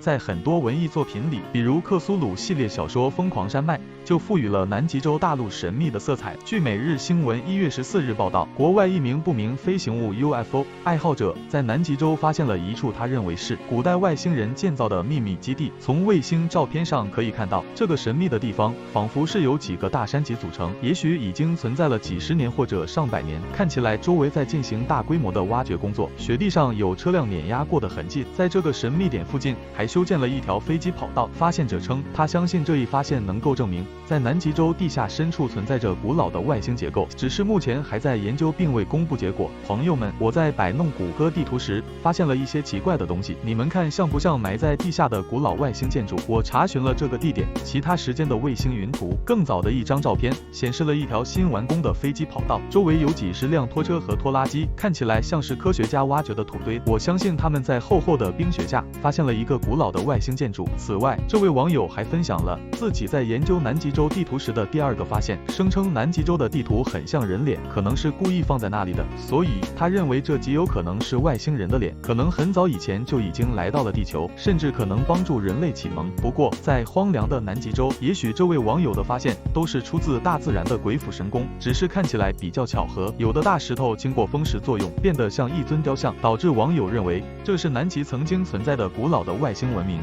在很多文艺作品里，比如克苏鲁系列小说《疯狂山脉》，就赋予了南极洲大陆神秘的色彩。据每日新闻1月14日报道，国外一名不明飞行物 UFO 爱好者在南极洲发现了一处他认为是古代外星人建造的秘密基地。从卫星照片上可以看到，这个神秘的地方仿佛是由几个大山脊组成，也许已经存在了几十年或者上百年。看起来周围在进行大规模的挖掘工作，雪地上有车辆碾压过的痕迹。在这个神秘点附近还修建了一条飞机跑道。发现者称，他相信这一发现能够证明，在南极洲地下深处存在着古老的外星结构，只是目前还在研究并未公布结果。朋友们，我在摆弄谷歌地图时发现了一些奇怪的东西，你们看像不像埋在地下的古老外星建筑？我查询了这个地点其他时间的卫星云图，更早的一张照片显示了一条新完工的飞机跑道，周围有几十辆拖车和拖拉机，看起来像是科学家挖掘的土堆。我相信他们在厚厚的冰雪下发现了一个古老的外星建筑。此外，这位网友还分享了自己在研究南极洲地图时的第二个发现，声称南极洲的地图很像人脸，可能是故意放在那里的，所以他认为这极有可能是外星人的脸，可能很早以前就已经来到了地球，甚至可能帮助人类启蒙。不过，在荒凉的南极洲，也许这位网友的发现都是出自大自然的鬼斧神工，只是看起来比较巧合。有的大石头经过风蚀作用，变得像一尊雕像，导致网友认为这是南极曾经存在的古老的外星文明。